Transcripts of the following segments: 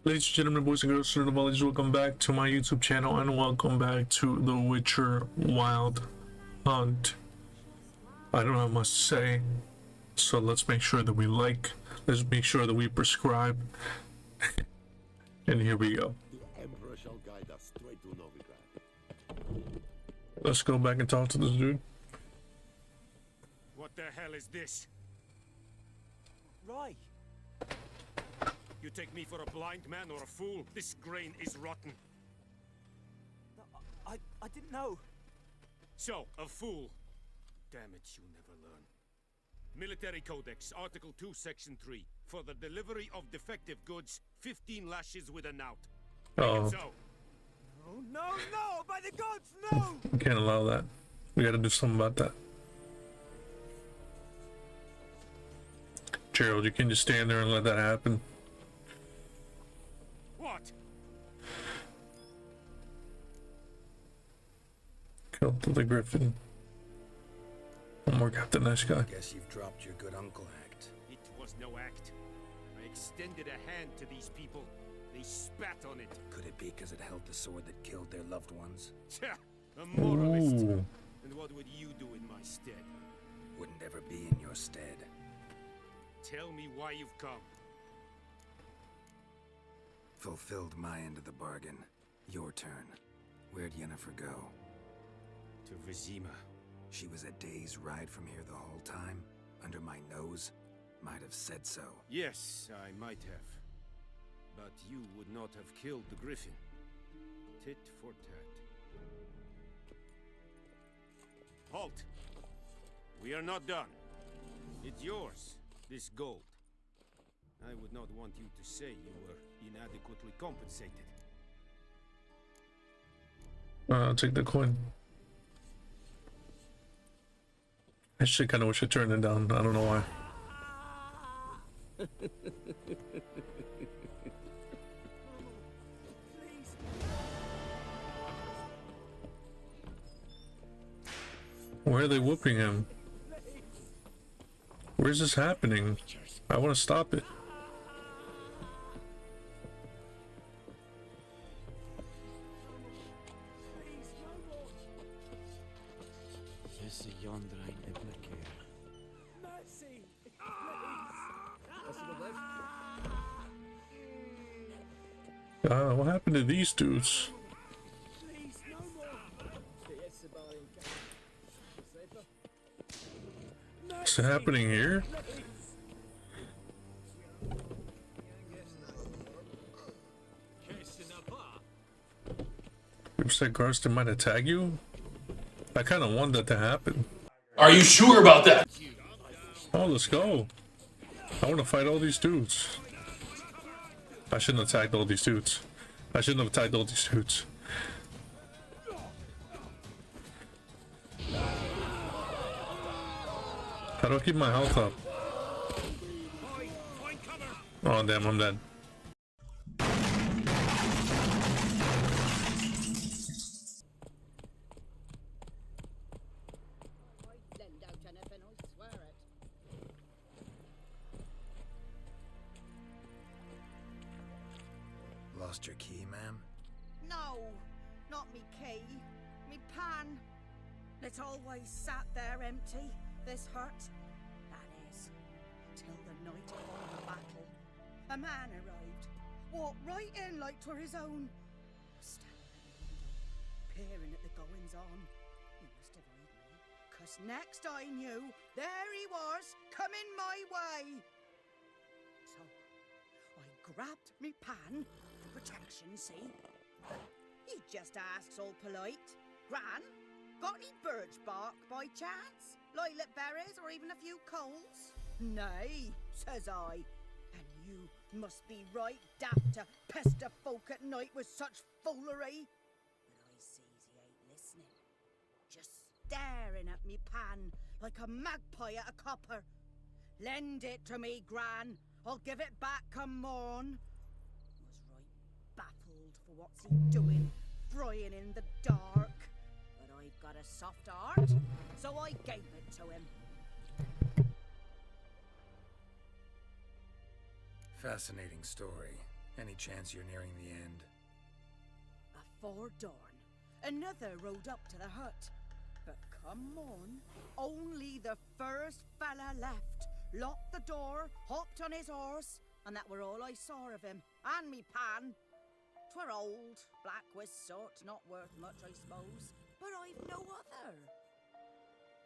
Ladies and gentlemen, boys and girls, children of all ages, welcome back to my YouTube channel and welcome back to The Witcher Wild Hunt. I don't have much to say, so let's make sure that we like, let's make sure that we prescribe, and here we go. The Emperor shall guide us straight to Novigrad. Let's go back and talk to this dude. What the hell is this? Right. You take me for a blind man or a fool? This grain is rotten. I didn't know. So, a fool. Damn it, you never learn. Military Codex, Article 2, Section 3. For the delivery of defective goods, 15 lashes with a knout. Oh, So, Oh, no, by the gods, no! we can't allow that. We gotta do something about that. Gerald, you can just stand there and let that happen. what? Kill the Griffin. One more Captain Nice Guy. Guess you've dropped your good uncle act. It was no act. I extended a hand to these people. They spat on it. Could it be because it held the sword that killed their loved ones? Tja, a moralist. Ooh. And what would you do in my stead? Wouldn't ever be in your stead. Tell me why you've come. Fulfilled my end of the bargain. Your turn. Where'd Yennefer go? To Vizima. She was a day's ride from here the whole time? Under my nose? Might have said so. Yes, I might have. But you would not have killed the Griffin. Tit for tat. Halt! We are not done. It's yours, this gold. I would not want you to say you were inadequately compensated. I'll take the coin. I actually kind of wish I turned it down. I don't know why. Why are they whooping him? Where's this happening? I want to stop it. Jesse yonder ain't never care. Mercy! What happened to these dudes? Please, no more! What's happening here? You said Garston might attack you? I kind of want that to happen. Are you sure about that? Oh, let's go. I want to fight all these dudes. I shouldn't have attacked all these dudes. I shouldn't have attacked all these dudes. How do I keep my health up? Oh, damn, I'm dead. Lend out anything, I swear it. Lost your key, ma'am? No, not me key, me pan. It always sat there empty, this hut. That is, till the night of the battle. A man arrived, walked right in like 'twere his own. Standing at the window, peering at the goings on. He must have eyed me, 'cause next I knew, there he was, coming my way. So, I grabbed me pan, for protection, see? He just asks all polite, Gran, got any birch bark by chance? Lilac berries or even a few coals? Nay, says I. And you must be right daft to pester folk at night with such foolery. But I sees he ain't listening. Just staring at me pan like a magpie at a copper. Lend it to me, Gran. I'll give it back come morn. Was right baffled for what's he doing, frying in the dark. But I've got a soft heart, so I gave it to him. Fascinating story. Any chance you're nearing the end? Afore dawn, another rode up to the hut. But come on, only the first fella left. Locked the door, hopped on his horse, and that were all I saw of him. And me pan. 'Twere old, black with soot, not worth much, I suppose. But I've no other.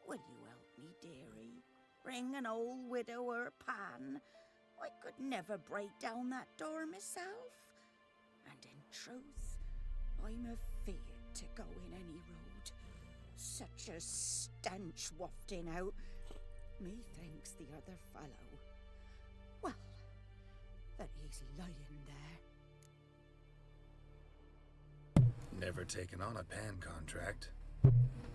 Will you help me, dearie? Bring an old widower pan. I could never break down that door myself. And in truth, I'm afeard to go in any road. Such a stench wafting out. Methinks the other fellow, well, that he's lying there. Never taken on a pan contract.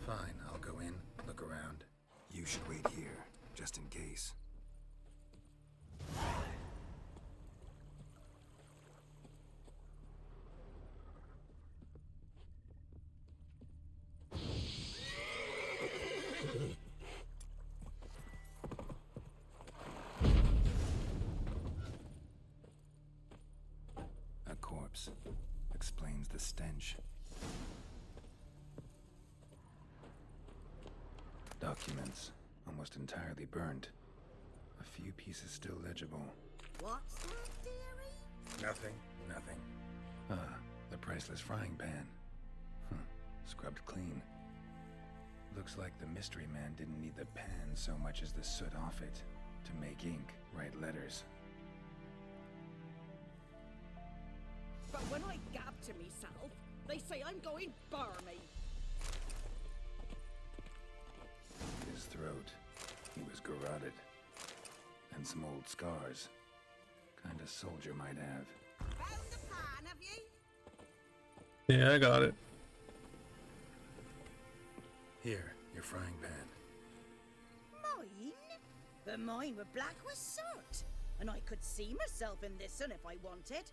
Fine, I'll go in, look around. You should wait here, just in case. A corpse explains the stench. Documents, almost entirely burned. A few pieces still legible. What's that, dearie? Nothing. Ah, the priceless frying pan. Scrubbed clean. Looks like the mystery man didn't need the pan so much as the soot off it to make ink, write letters. But when I gab to myself, they say I'm going barmy. His throat. He was garroted. And some old scars. Kind of soldier might have. Found the pan, have you? Yeah, I got it. Here, your frying pan. Mine? But mine were black with soot. And I could see myself in this one if I wanted.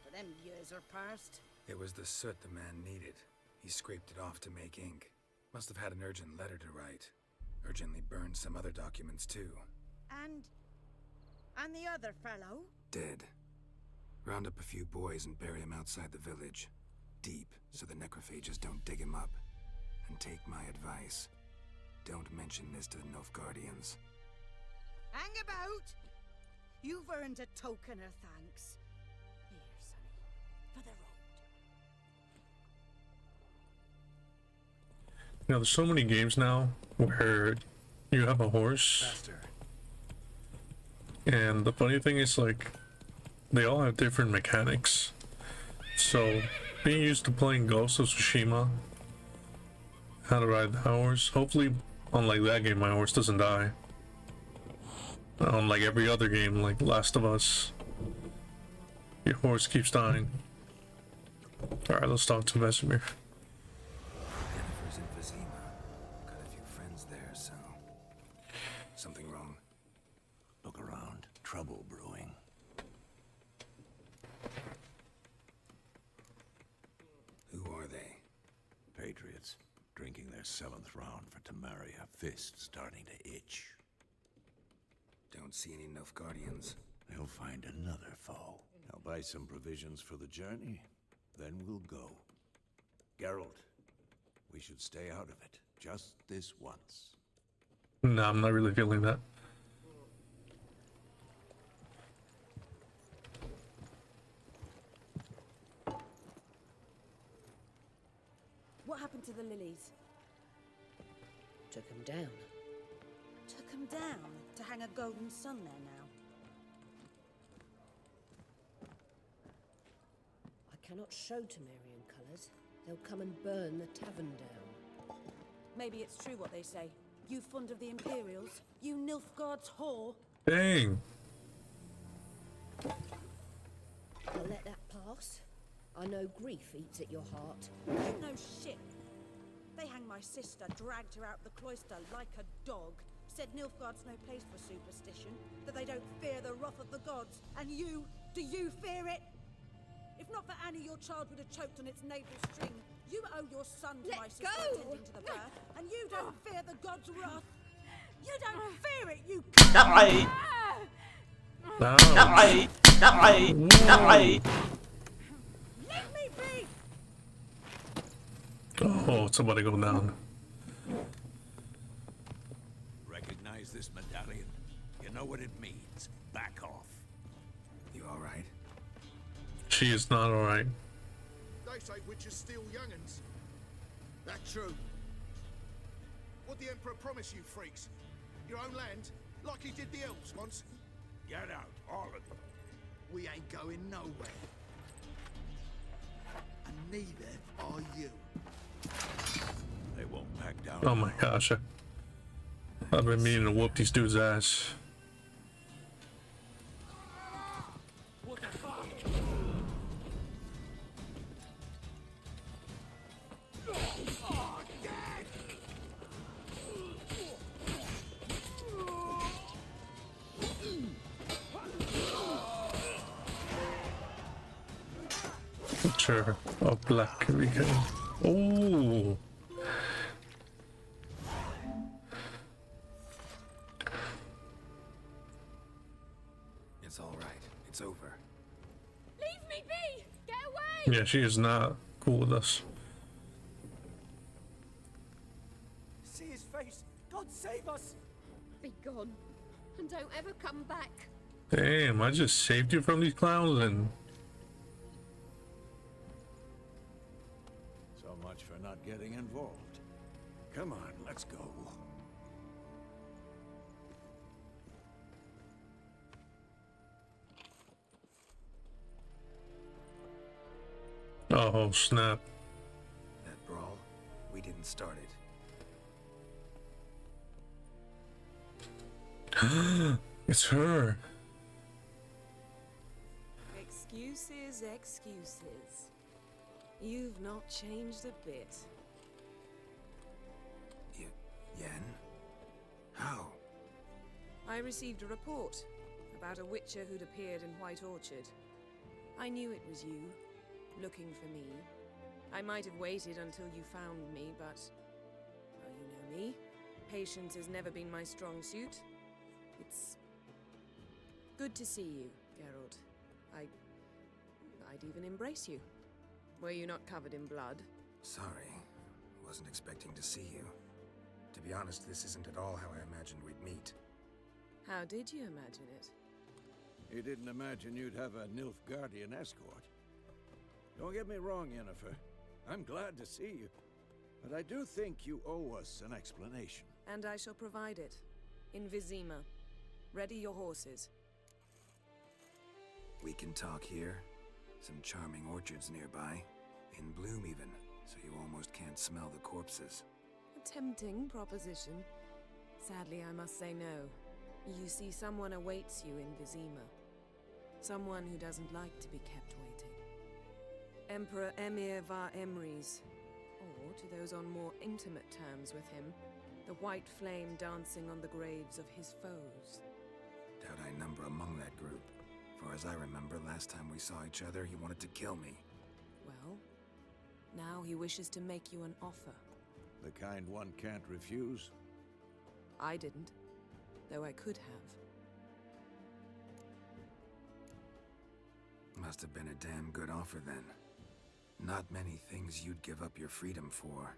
But them years are past. It was the soot the man needed. He scraped it off to make ink. Must have had an urgent letter to write. Urgently burned some other documents too. And the other fellow? Dead. Round up a few boys and bury him outside the village. Deep, so the necrophages don't dig him up. And take my advice. Don't mention this to the Nilfgaardians. Hang about! You've earned a token of thanks. Here, sonny, for the road. You know, there's so many games now where you have a horse, Faster. and the funny thing is, like, they all have different mechanics. So, being used to playing Ghost of Tsushima, how to ride the horse, hopefully, unlike that game, my horse doesn't die. Unlike every other game, like Last of Us, your horse keeps dying. Alright, let's talk to Vesemir. Yennefer's in Vizima. Got a few friends there, so... Something wrong? Look around. Trouble brewing. Who are they? Patriots. Drinking their 7th round for Temeria. Fist starting to itch. Don't see any Nilfgaardians. They'll find another foe. I'll buy some provisions for the journey. Then we'll go. Geralt, we should stay out of it. Just this once. No, I'm not really feeling that. What happened to the lilies? Took him down. Took him down to hang a golden sun there now. I cannot show Temerian colours. They'll come and burn the tavern down. Maybe it's true what they say. You fond of the Imperials? You Nilfgaard's whore? Dang! I'll let that pass. I know grief eats at your heart. You know shit. They hanged my sister, dragged her out the cloister like a dog. Said Nilfgaard's no place for superstition, that they don't fear the wrath of the gods. And you, do you fear it? If not for Annie, your child would have choked on its navel string. You owe your son to my sister attending to the birth, and you don't fear the gods' wrath. You don't fear it, you Now, me be! Oh, somebody go down. Recognize this medallion? You know what it means. Back off. You alright? She is not alright. They say witches steal young'uns. That's true. What the Emperor promise you, freaks? Your own land? Like he did the elves once? Get out, all of you. We ain't going nowhere. And neither are you. They won't back down. Oh my gosh. I've been meaning to whoop these dudes' ass. Sure. Oh, black we go. Oh. It's alright. It's over. Leave me be! Get away! Yeah, she is not cool with us. See his face. God save us. Be gone, and don't ever come back. Damn, I just saved you from these clowns and So much for not getting involved. Come on, let's go. oh snap. That brawl, we didn't start it. It's her. Excuses, excuses. You've not changed a bit. Yen? How? I received a report about a witcher who'd appeared in White Orchard. I knew it was you, looking for me. I might have waited until you found me, but... well, you know me. Patience has never been my strong suit. It's... good to see you, Geralt. I'd even embrace you. Were you not covered in blood? Sorry. Wasn't expecting to see you. To be honest, this isn't at all how I imagined we'd meet. How did you imagine it? You didn't imagine you'd have a Nilfgaardian escort. Don't get me wrong, Yennefer. I'm glad to see you. But I do think you owe us an explanation. And I shall provide it. In Vizima. Ready your horses. We can talk here. Some charming orchards nearby. In bloom even, so you almost can't smell the corpses. A tempting proposition. Sadly, I must say no. You see, someone awaits you in Vizima. Someone who doesn't like to be kept waiting. Emperor Emir var Emrys. Or, to those on more intimate terms with him, the white flame dancing on the graves of his foes. Doubt I number among that group. For as I remember, last time we saw each other, he wanted to kill me. Well, now he wishes to make you an offer. The kind one can't refuse. I didn't, though I could have. Must have been a damn good offer then. Not many things you'd give up your freedom for,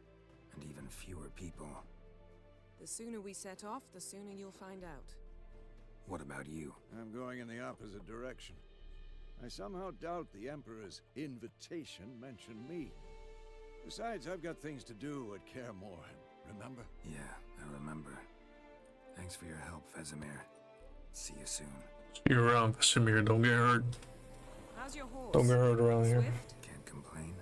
and even fewer people. The sooner we set off, the sooner you'll find out. What about you? I'm going in the opposite direction. I somehow doubt the Emperor's invitation mentioned me. Besides, I've got things to do at Kaer Morhen, remember? Yeah, I remember. Thanks for your help, Vesemir. See you soon. See you around, Vesemir. Don't get hurt. How's your horse? Don't get hurt around here. Swift? Can't complain.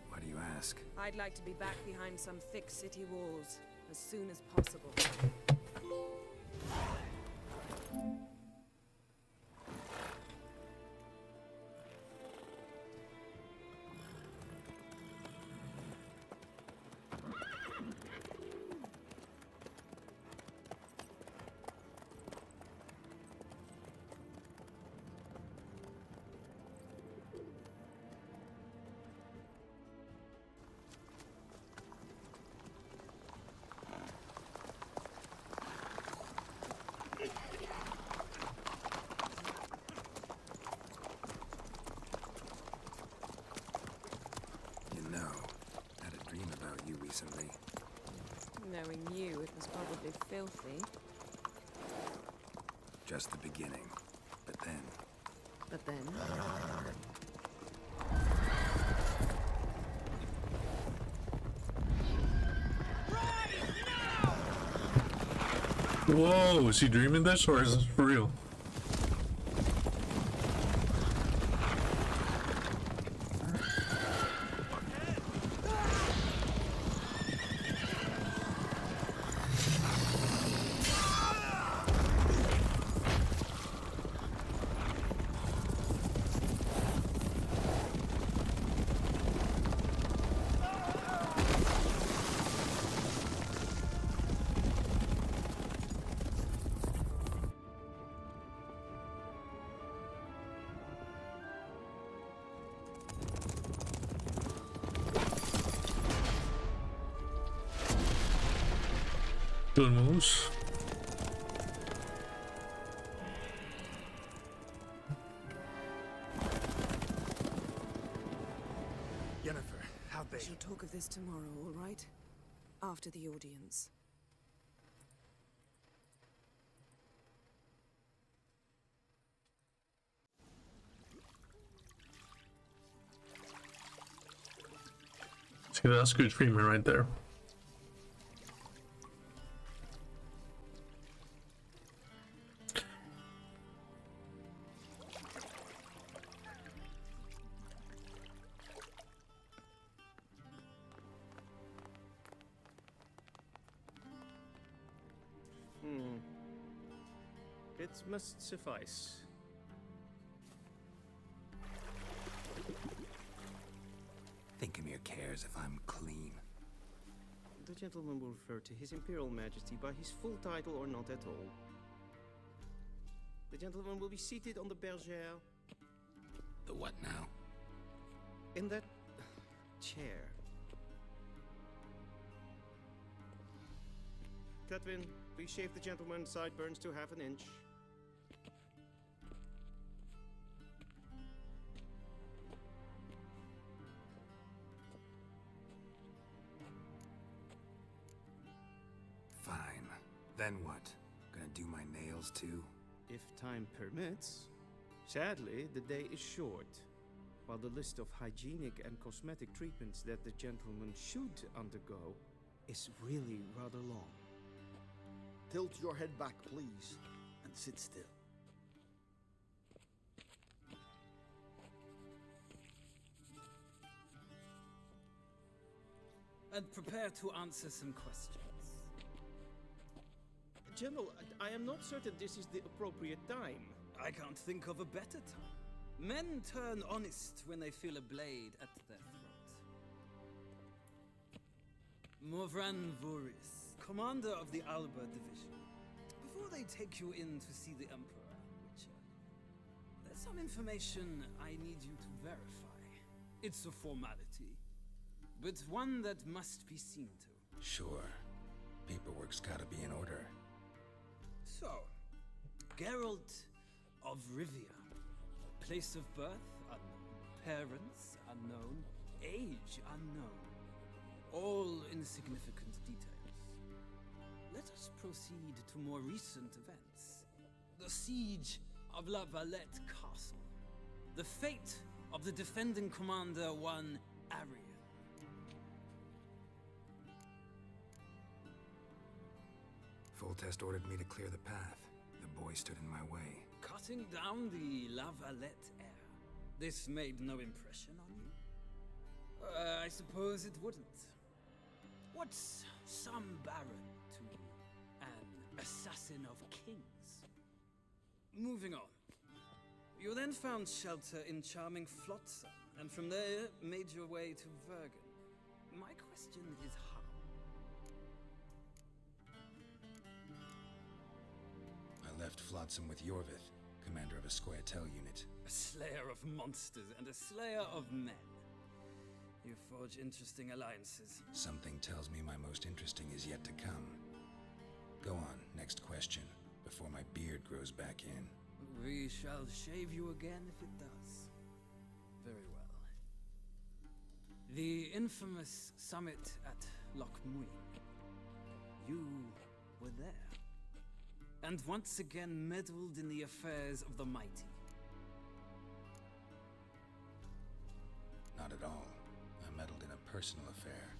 Why do you ask? I'd like to be back behind some thick city walls as soon as possible. knew it was probably filthy. Just the beginning. But then... But then... Whoa, is he dreaming this or is this for real? Good moves. Yennefer, how'd they? We shall talk of this tomorrow, all right? After the audience. See, that's good treatment right there. It must suffice. Thinkamir cares if I'm clean. The gentleman will refer to His Imperial Majesty by his full title or not at all. The gentleman will be seated on the bergère. The what now? In that chair. Cutwin, please shave the gentleman's sideburns to half an inch. Fine. Then what? Gonna do my nails too? If time permits. Sadly, the day is short, while the list of hygienic and cosmetic treatments that the gentleman should undergo is really rather long. Tilt your head back, please, and sit still. And prepare to answer some questions. General, I am not certain this is the appropriate time. I can't think of a better time. Men turn honest when they feel a blade at their throat. Morvran Voorhis, commander of the Alba Division. Before they take you in to see the Emperor, Witcher, there's some information I need you to verify. It's a formality, but one that must be seen to. Sure. Paperwork's gotta be in order. So, Geralt of Rivia. Place of birth unknown. Parents unknown. Age unknown. All insignificant details. Let us proceed to more recent events. The siege of La Valette Castle. The fate of the defending commander, one Arian. Foltest ordered me to clear the path. The boy stood in my way. Cutting down the La Valette heir. This made no impression on you? I suppose it wouldn't. What's some baron to an assassin of kings? Moving on. You then found shelter in charming Flotsam, and from there made your way to Vergen. My question is how? I left Flotsam with Yorvith, commander of a Scoia'tael unit. A slayer of monsters and a slayer of men. You forge interesting alliances. Something tells me my most interesting is yet to come. Go on, next question, before my beard grows back in. We shall shave you again if it does. Very well. The infamous summit at Loch Muin. you were there. And once again meddled in the affairs of the mighty. Not at all. I meddled in a personal affair.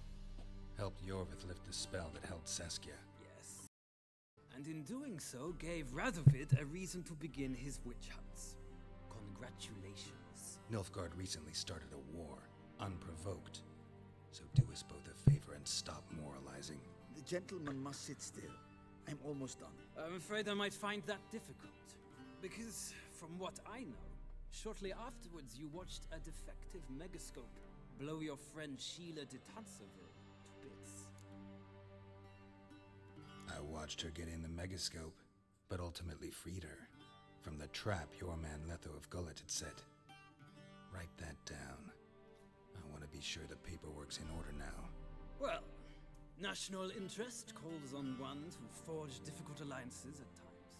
Helped Yorvith lift the spell that held Saskia. Yes. And in doing so, gave Radovid a reason to begin his witch hunts. Congratulations. Nilfgaard recently started a war, unprovoked. So do us both a favor and stop moralizing. The gentleman must sit still. I'm almost done. I'm afraid I might find that difficult. Because, from what I know, shortly afterwards you watched a defective megascope blow your friend Sheila de Tansever to bits. I watched her get in the megascope, but ultimately freed her from the trap your man Letho of Gullet had set. Write that down. I want to be sure the paperwork's in order now. Well, national interest calls on one to forge difficult alliances at times.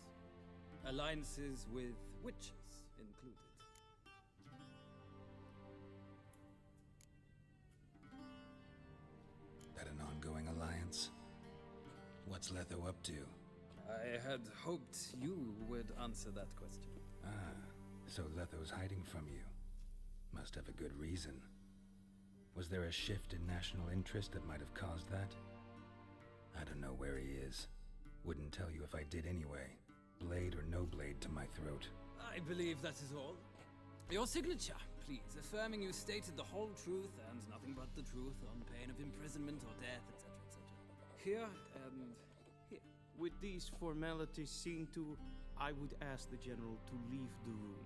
Alliances with witches included. That an ongoing alliance? What's Letho up to? I had hoped you would answer that question. Ah, so Letho's hiding from you. Must have a good reason. Was there a shift in national interest that might have caused that? I don't know where he is. Wouldn't tell you if I did anyway. Blade or no blade to my throat. I believe that is all. Your signature, please, affirming you stated the whole truth and nothing but the truth on pain of imprisonment or death, etc., etc. Here and here. With these formalities seen to, I would ask the general to leave the room.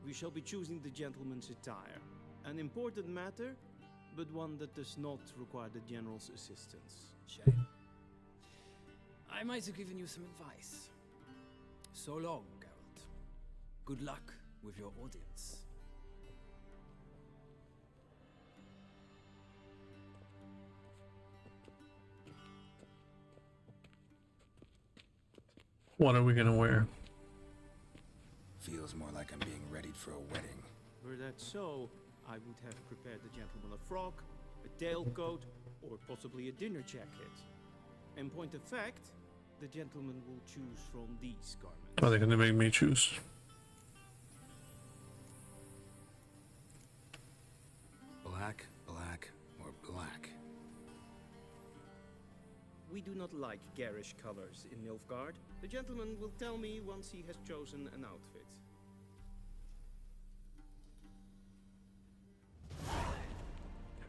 We shall be choosing the gentleman's attire. An important matter, but one that does not require the general's assistance. Shame. I might have given you some advice. So long, Geralt. Good luck with your audience. What are we gonna wear? Feels more like I'm being readied for a wedding. Were that so, I would have prepared the gentleman a frock, a tailcoat, or possibly a dinner jacket. In point of fact, the gentleman will choose from these garments. Are they gonna make me choose? Black, black, or black? We do not like garish colors in Nilfgaard. The gentleman will tell me once he has chosen an outfit.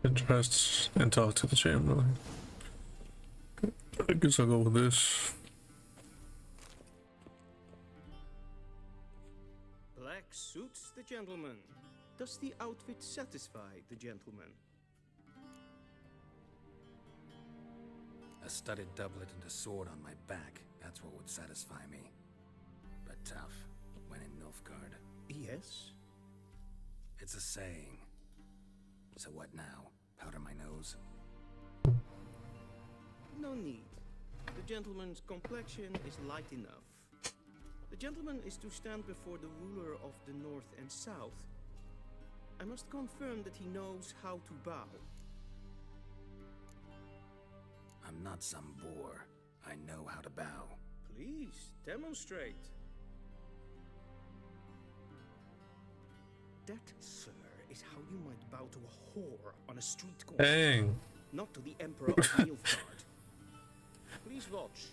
Interests and talk to the chamberlain. I guess I'll go with this. Black suits the gentleman. Does the outfit satisfy the gentleman? A studded doublet and a sword on my back. That's what would satisfy me. But tough, when in Nilfgaard. Yes? It's a saying. So what now? Powder my nose? No need. The gentleman's complexion is light enough. The gentleman is to stand before the ruler of the North and South. I must confirm that he knows how to bow. I'm not some boor. I know how to bow. Please, demonstrate. That, sir, is how you might bow to a whore on a street corner. Dang. Not to the Emperor of Nilfgaard. Please watch.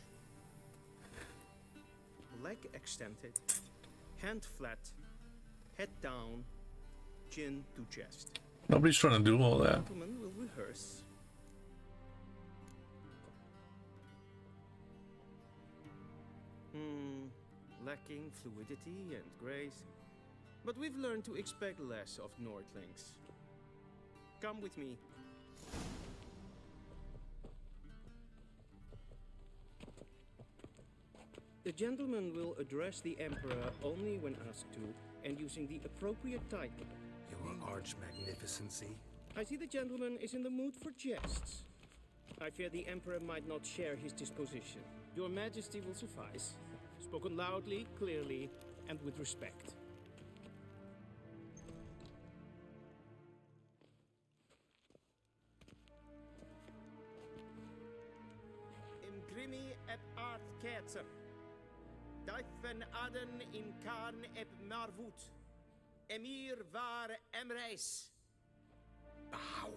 Leg extended, hand flat, head down, chin to chest. Nobody's trying to do all that. Gentlemen will rehearse. Lacking fluidity and grace. But we've learned to expect less of Nordlings. Come with me. The gentleman will address the Emperor only when asked to, and using the appropriate title. Your arch magnificency? I see the gentleman is in the mood for jests. I fear the Emperor might not share his disposition. Your Majesty will suffice. Spoken loudly, clearly, and with respect. et art ketzer. Daifen aden in karn ep marvut. Emir var emreis. Bow.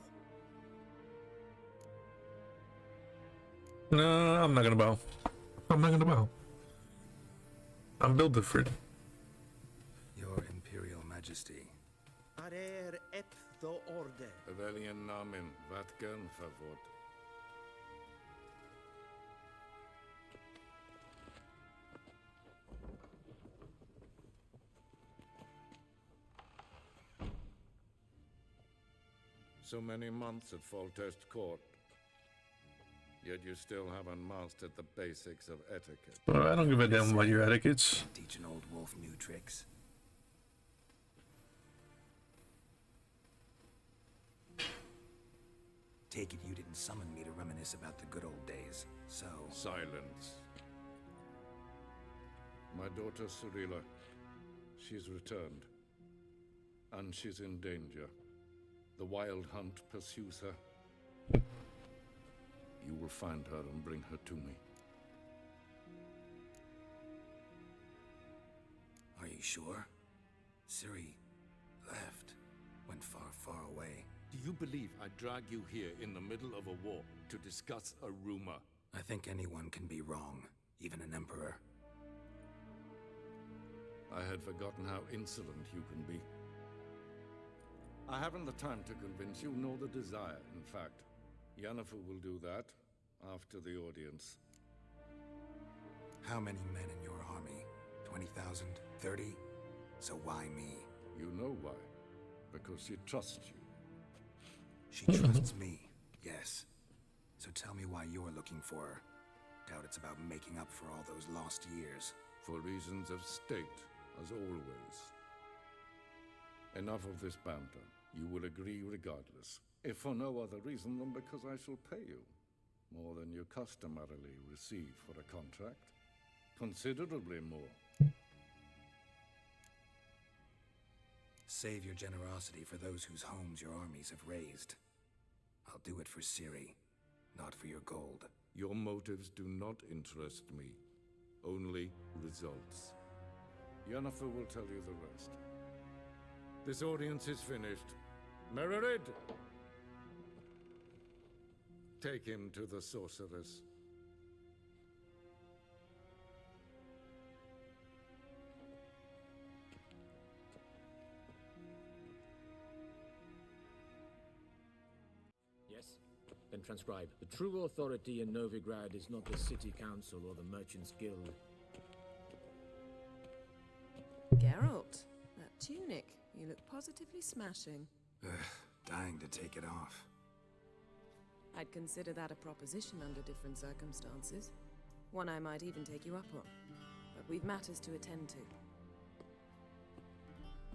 No, I'm not gonna bow. I'm not gonna bow. I'm Bill Difford. Your Imperial Majesty. Arer ep the orde. Evelian namen, vatgen favor. So many months at Foltest Court. Yet you still haven't mastered the basics of etiquette. Well, I don't give a damn about your etiquettes. Teach an old wolf new tricks. Take it you didn't summon me to reminisce about the good old days, so... Silence. My daughter Cirilla, she's returned. And she's in danger. The Wild Hunt pursues her. You will find her and bring her to me. Are you sure? Ciri left. Went far, far away. Do you believe I drag you here in the middle of a war to discuss a rumor? I think anyone can be wrong, even an emperor. I had forgotten how insolent you can be. I haven't the time to convince you, nor the desire, in fact. Yennefer will do that after the audience. How many men in your army? 20,000? 30? So why me? You know why. Because she trusts you. She trusts me, yes. So tell me why you're looking for her. Doubt it's about making up for all those lost years. For reasons of state, as always. Enough of this banter. You will agree regardless. If for no other reason than because I shall pay you. More than you customarily receive for a contract. Considerably more. Save your generosity for those whose homes your armies have razed. I'll do it for Ciri, not for your gold. Your motives do not interest me. Only results. Yennefer will tell you the rest. This audience is finished. Mererid! Take him to the sorceress. Yes? Then transcribe. The true authority in Novigrad is not the city council or the merchants' guild. Geralt, that tunic. You look positively smashing. Dying to take it off. I'd consider that a proposition under different circumstances. One I might even take you up on. But we've matters to attend to.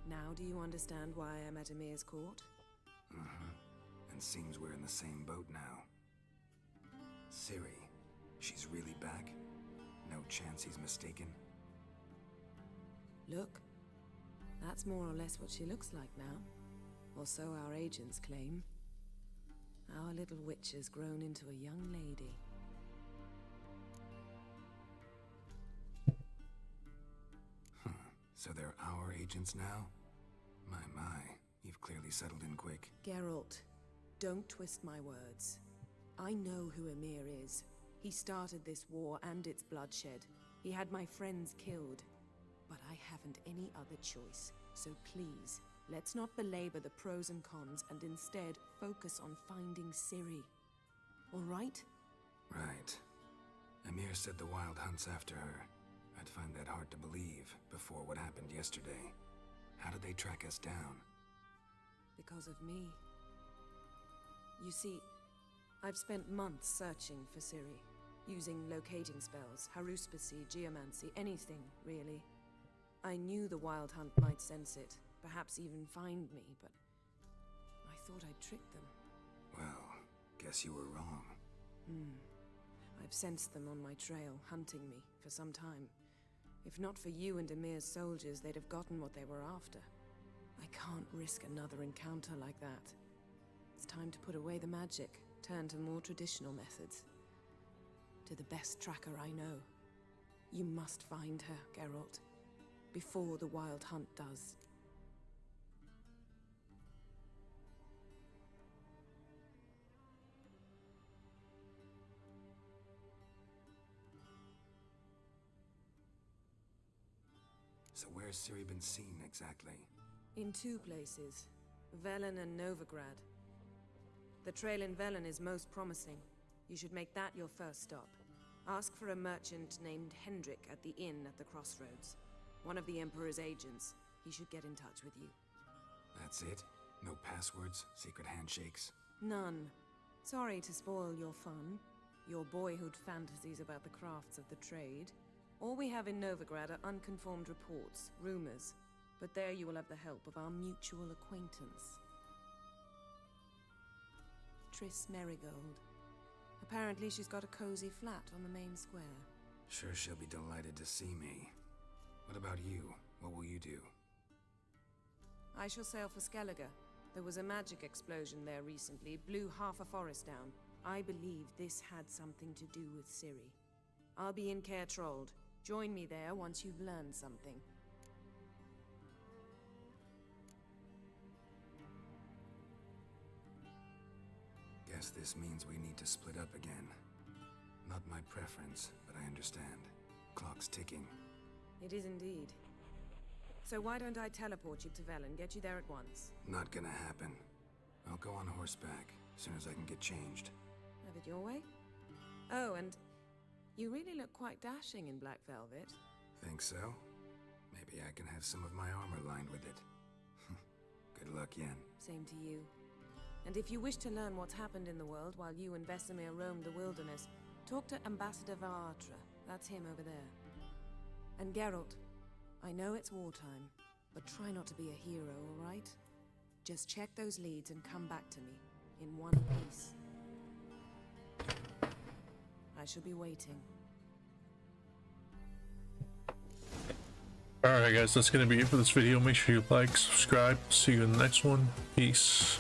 Now do you understand why I'm at Emir's court? And seems we're in the same boat now. Ciri, she's really back? No chance he's mistaken? Look. That's more or less what she looks like now. Or so our agents claim. Our little witch has grown into a young lady. So they're our agents now? My, you've clearly settled in quick. Geralt, don't twist my words. I know who Emir is. He started this war and its bloodshed. He had my friends killed. But I haven't any other choice. So please, let's not belabor the pros and cons and instead focus on finding Ciri. All right? Right. Emir said the Wild Hunt's after her. I'd find that hard to believe before what happened yesterday. How did they track us down? Because of me. You see, I've spent months searching for Ciri, using locating spells, haruspicy, geomancy, anything, really. I knew the Wild Hunt might sense it, perhaps even find me, but I thought I'd trick them. Well, guess you were wrong. I've sensed them on my trail, hunting me, for some time. If not for you and Emir's soldiers, they'd have gotten what they were after. I can't risk another encounter like that. It's time to put away the magic, turn to more traditional methods. to the best tracker I know. You must find her, Geralt, before the Wild Hunt does. So where's Ciri been seen exactly? In 2 places, Velen and Novigrad. The trail in Velen is most promising. You should make that your first stop. Ask for a merchant named Hendrik at the inn at the crossroads. One of the Emperor's agents. He should get in touch with you. That's it? No passwords, secret handshakes? None. Sorry to spoil your fun, your boyhood fantasies about the crafts of the trade. All we have in Novigrad are unconfirmed reports, rumors. But there you will have the help of our mutual acquaintance. Triss Merigold. Apparently she's got a cozy flat on the main square. Sure she'll be delighted to see me. What about you? What will you do? I shall sail for Skellige. There was a magic explosion there recently, blew half a forest down. I believe this had something to do with Ciri. I'll be in Caer Trolde. Join me there once you've learned something. Guess this means we need to split up again. Not my preference, but I understand. Clock's ticking. It is indeed. So why don't I teleport you to Velen, get you there at once? Not gonna happen. I'll go on horseback, as soon as I can get changed. Have it your way? Oh, and you really look quite dashing in black velvet. Think so? Maybe I can have some of my armor lined with it. Good luck, Yen. Same to you. And if you wish to learn what's happened in the world while you and Vesemir roamed the wilderness, talk to Ambassador Varatra. That's him over there. And Geralt, I know it's wartime, but try not to be a hero, all right? Just check those leads and come back to me, in one piece. I shall be waiting. Alright guys, that's gonna be it for this video. Make sure you like, subscribe. See you in the next one. Peace.